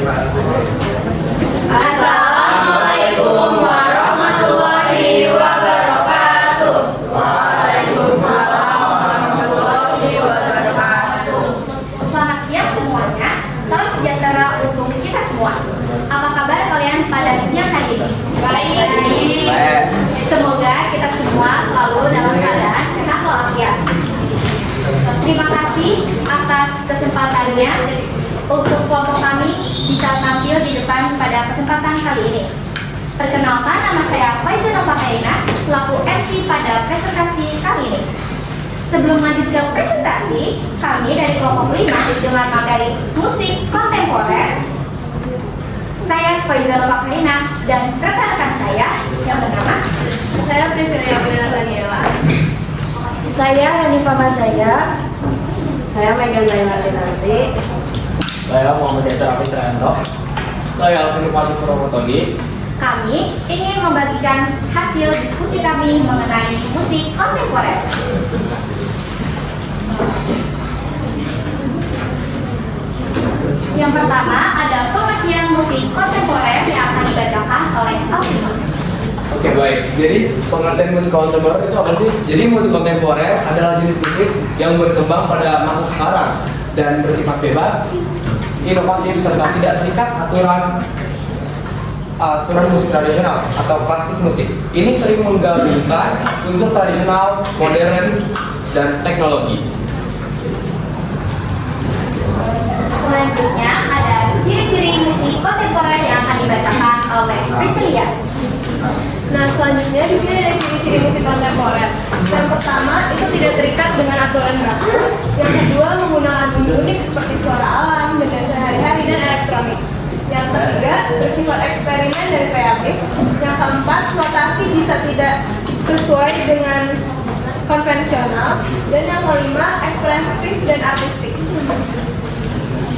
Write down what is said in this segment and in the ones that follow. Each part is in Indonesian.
Assalamualaikum warahmatullahi wabarakatuh. Waalaikumsalam warahmatullahi wabarakatuh. Selamat siang semuanya. Salam sejahtera untuk kita semua. Apa kabar kalian pada siang hari ini? Baik. Semoga kita semua selalu dalam keadaan sehat walafiat. Terima kasih atas kesempatannya untuk kelompok kami bisa tampil di depan pada kesempatan kali ini. Perkenalkan, nama saya Faiza Nova Kaina selaku MC pada presentasi kali ini. Sebelum lanjut ke presentasi, kami dari kelompok 5 dengan materi musik kontemporer. Saya Faiza Nova Kaina dan rekan-rekan saya yang bernama Saya Priscilia Daniela. Saya Hanifah Mazaya. Saya Megan Laila Dinanti. Saya Muhammad Yasir Hafiz Rayanto. Saya Alvin Fatih Purwotodi. Kami ingin membagikan hasil diskusi kami mengenai musik kontemporer. Yang pertama ada pengertian musik kontemporer yang akan dibacakan oleh Alvin. Oke, baik. Jadi pengertian musik kontemporer itu apa sih? Jadi musik kontemporer adalah jenis musik yang berkembang pada masa sekarang dan bersifat bebas, inovatif serta tidak terikat aturan musik tradisional atau klasik musik. Ini sering menggabungkan unsur tradisional, modern, dan teknologi. Selanjutnya ada ciri-ciri musik kontemporer yang akan dibacakan oleh Priscilia. Nah, selanjutnya di sini ada ciri-ciri musik kontemporer. Yang pertama, itu tidak terikat dengan aturan baku. Yang kedua, menggunakan bunyi unik seperti suara alam, benda sehari-hari, dan elektronik. Yang ketiga, bersifat eksperimen dan kreatif. Yang keempat, notasi bisa tidak sesuai dengan konvensional. Dan yang kelima, ekspresif dan artistik.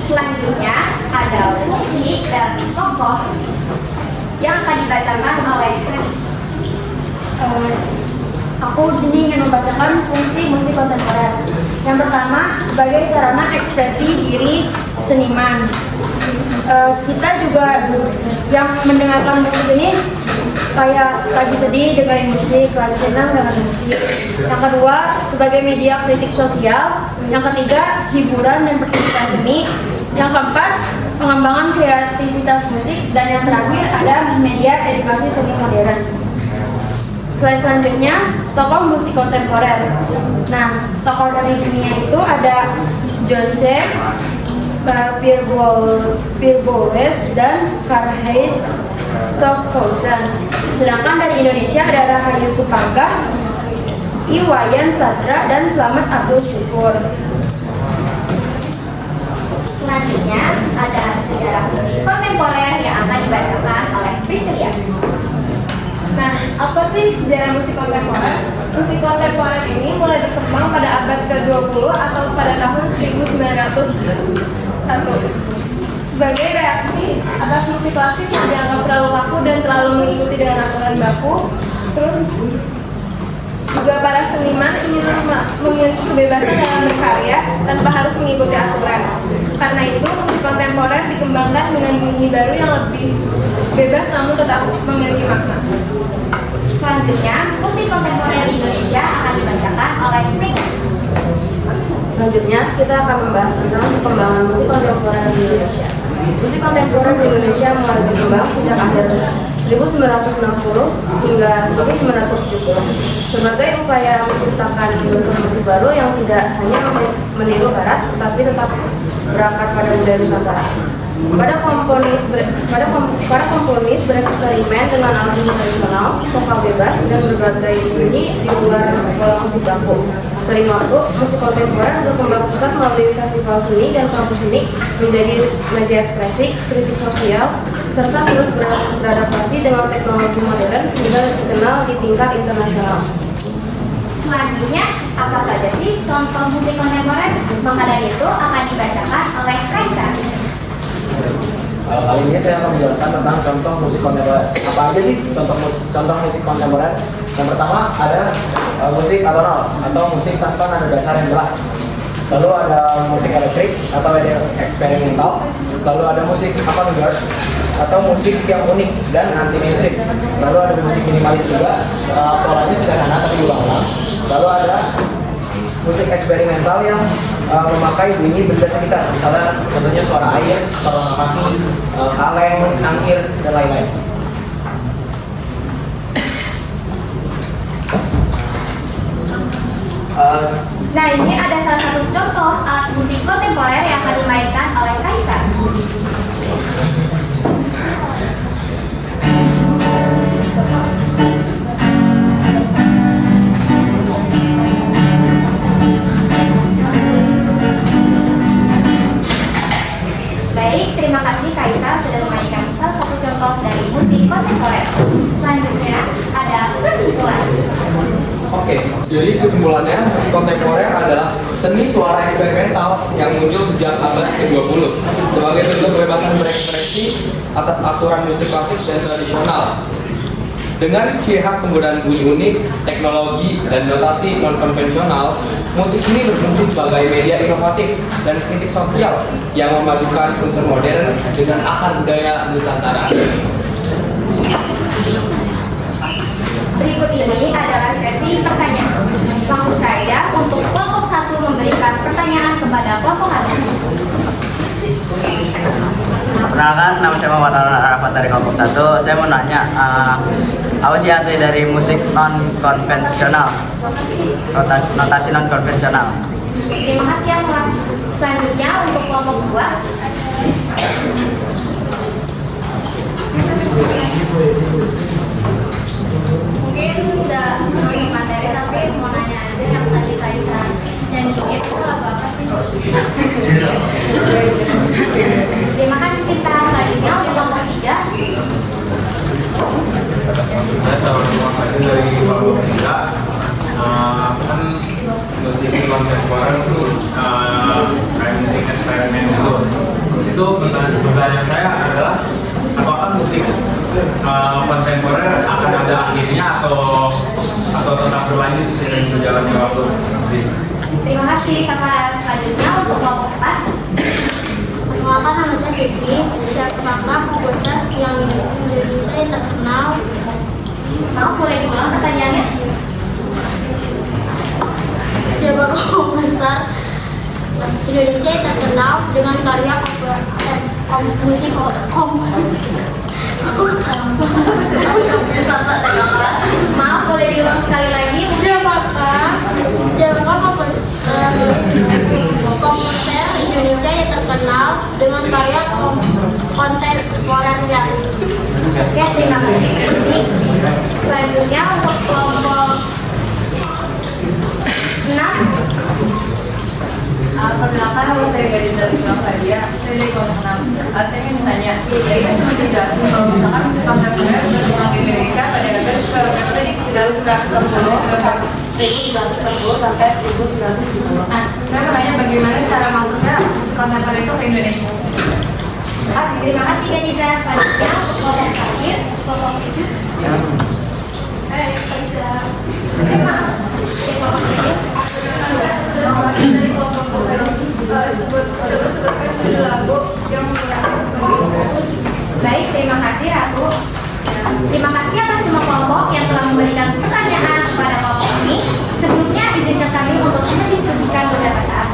Selanjutnya ada fungsi dan tokoh yang akan dibacakan oleh Rani. Aku di sini ingin membacakan fungsi musik kontemporer. Yang pertama, sebagai sarana ekspresi diri seniman. Kita juga yang mendengarkan musik ini kayak lagi sedih dengerin musik, lagi senang dengan musik. Yang kedua, sebagai media kritik sosial. Yang ketiga, hiburan dan pertunjukan seni. Yang keempat, pengembangan kreativitas musik. Dan yang terakhir ada media edukasi seni modern. Selanjutnya, tokoh musik kontemporer. Nah, tokoh dari dunia itu ada John Cage, Pierre Boulez, dan Karl-Heinz Stockhausen. Sedangkan dari Indonesia ada Rahayu Supangga, Iwayan Sadra, dan Slamet Abdul Syukur. Selanjutnya ada sejarah musik kontemporer yang akan dibacakan oleh Priscilia. Nah, apa sih sejarah musik kontemporer? Musik kontemporer ini mulai berkembang pada abad ke-20 atau pada tahun 1901 sebagai reaksi atas musik klasik yang dianggap terlalu kaku dan terlalu mengikuti dengan aturan baku. Terus juga para seniman ingin memiliki kebebasan dalam berkarya tanpa harus mengikuti aturan. Karena itu, musik kontemporer dikembangkan dengan bunyi baru yang lebih bebas namun tetap memiliki makna. Selanjutnya, musik kontemporer di Indonesia akan dibacakan oleh Megan. Selanjutnya, kita akan membahas tentang perkembangan musik kontemporer di Indonesia. Musik kontemporer di Indonesia mulai berkembang sejak akhir 1960 hingga 1970 sebagai upaya menciptakan bentuk musik baru yang tidak hanya meniru barat tetapi tetap berangkat pada budaya Nusantara. Para komponis bereksperimen dengan alat musik tradisional, vokal bebas, dan berbagai bunyi di luar pola musik baku. Sering waktu, musik kontemporer berkembang pesat melalui festival seni dan kampus seni menjadi media ekspresi, kritik sosial, serta terus beradaptasi dengan teknologi modern hingga dikenal di tingkat internasional. Selanjutnya, apa saja sih contoh musik kontemporer? Maka dari itu akan dibacakan oleh Kaisa. Kali ini saya akan menjelaskan tentang contoh musik kontemporer. Apa aja sih contoh musik kontemporer? Yang pertama ada musik atonal atau musik tanpa nada dasar yang jelas. Lalu ada musik elektrik atau eksperimental. lalu ada musik avant-garde atau musik yang unik dan anti mainstream. Lalu ada musik minimalis juga, polanya sederhana tapi berulang-ulang. Lalu ada musik eksperimental yang memakai bunyi benda sekitar, misalnya contohnya suara air, suara kaki, kaleng, cangkir, dan lain-lain. Nah, ini ada salah satu contoh alat musik kontemporer yang akan dimainkan oleh Kaisar. Baik, terima kasih Kaisar sudah memainkan salah satu contoh dari musik kontemporer. Selanjutnya ada kesimpulan. Oke, jadi kesimpulannya musik kontemporer adalah seni suara eksperimental yang muncul sejak abad ke-20 sebagai bentuk kebebasan berekspresi atas aturan musik klasik dan tradisional. Dengan ciri khas penggunaan bunyi unik, teknologi, dan notasi non-konvensional, musik ini berfungsi sebagai media inovatif dan kritik sosial yang memadukan unsur modern dengan akar budaya Nusantara. Berikut ini adalah sesi pertanyaan. Langsung saja untuk kelompok 1 memberikan pertanyaan kepada kelompok lain. Perkenalkan, nama saya Muhammad Arafat dari kelompok 1. Saya mau nanya, apa sih arti dari musik non-konvensional? Notasi non-konvensional. Terima kasih Ahmad. Selanjutnya untuk kelompok 2. Mungkin udah masuk materi tapi mau nanya aja yang tadi Kaisar nyanyiin itu lagu apa sih? Terima kasih Sita. Selanjutnya untuk kelompok 3. Saya tahu informasi dari kelompok 3. Kan musik kontemporer itu kayak musik eksperimen gitu. Itu pertanyaan saya adalah apakah musik kontemporer akan ada akhirnya atau tetap berlanjut seiring berjalannya waktu? Terima kasih Safara. Selanjutnya untuk kelompok 4. Perkenalkan, nama saya Rizky. Saya pertama komposer yang Indonesia yang terkenal. Mau boleh diulang pertanyaannya? Siapa komposer Indonesia yang terkenal dengan karya musik Maaf, boleh diulang sekali lagi? Siapa komposer Indonesia yang terkenal dengan karya kontemporernya? Oke, terima kasih. Selanjutnya untuk kelompok 6. Perkenalkan, nama saya Gadis dari Fadia. Saya dari kelompok 6. Saya ingin bertanya, jadi kan cuma dijelasin kalau misalkan musik kontemporer berkembang di Indonesia pada abad tadi sekitar 1960 ke 1960 sampai 1970. Nah, saya mau tanya bagaimana cara masuknya musik kontemporer itu ke Indonesia? Terima kasih Gadisa. Selanjutnya untuk kelompok terakhir, kelompok 7. Baik, terima kasih Ratu. Terima kasih atas semua kelompok yang telah memberikan pertanyaan kepada kelompok ini. Sebelumnya izinkan kami untuk mendiskusikan beberapa saat.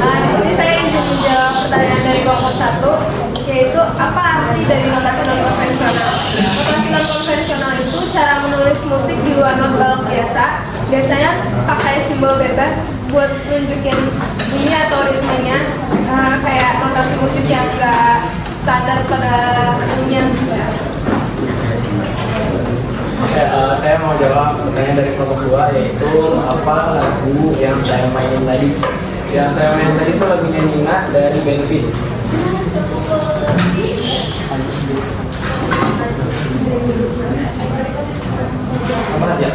Di sini saya izin menjawab pertanyaan dari kelompok 1, yaitu apa arti dari notasi non-konvensional? Notasi non-konvensional itu cara menulis musik di luar not balok biasa, biasanya pakai simbol bebas buat nunjukin bunyi atau ritmenya, kayak notasi musik yang gak standar pada umumnya. Oke, saya mau jawab pertanyaan dari kelompok 2, yaitu apa lagu yang saya mainin tadi. Yang saya main tadi itu lagunya Nina dari Benfis. Apa aja?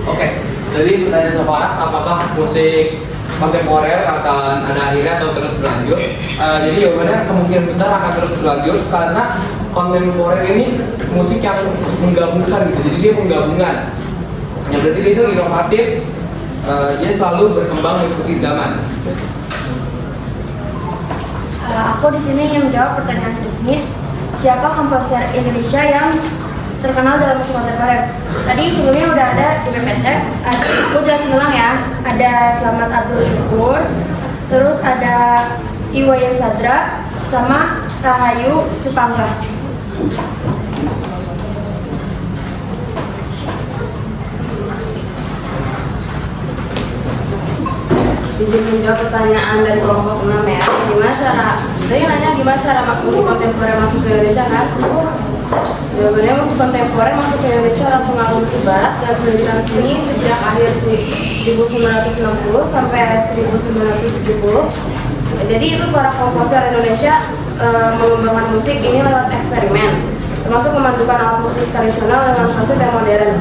Oke, jadi pertanyaan Sofaras, apakah musik kontemporer akan ada akhirnya atau terus berlanjut? Jadi jawabannya kemungkinan besar akan terus berlanjut karena kontemporer ini musik yang menggabungkan gitu, jadi dia penggabungan. Yang berarti dia itu inovatif, dia selalu berkembang mengikuti zaman. Aku di sini ingin menjawab pertanyaan Krismit. Siapa komposer Indonesia yang terkenal dalam musik kontemporer? Tadi sebelumnya udah ada di PPT. Aku jelasin ulang ya. Ada Slamet Abdul Syukur, terus ada Iwayan Sadra, sama Rahayu Supangga. Izin menjawab pertanyaan dari kelompok 6 ya. Gimana cara musik kontemporer masuk ke Indonesia kan? Jawabannya musik kontemporer masuk ke Indonesia oleh pengaruh musik barat dan pendidikan seni sejak akhir 1960 sampai 1970. Jadi itu para komposer Indonesia mengembangkan musik ini lewat eksperimen, termasuk memadukan alat musik tradisional dengan konsep yang modern.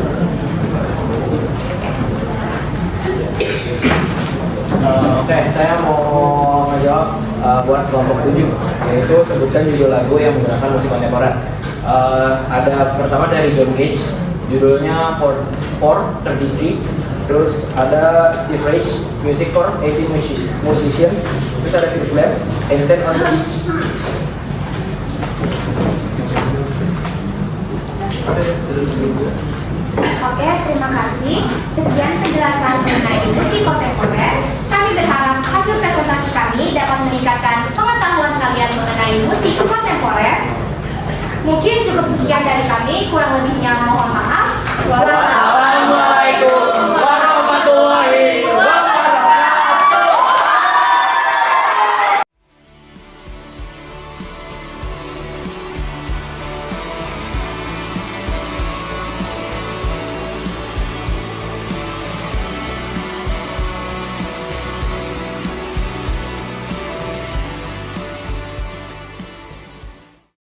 Oke, saya mau menjawab buat kelompok 7, yaitu sebutkan judul lagu yang menggunakan musik kontemporer. Ada pertama dari John Cage, judulnya 433. Terus ada Steve Reich, Music for 18 Musician. Terus ada Philip Glass, Einstein on the Beach. Oke, terima kasih. Sekian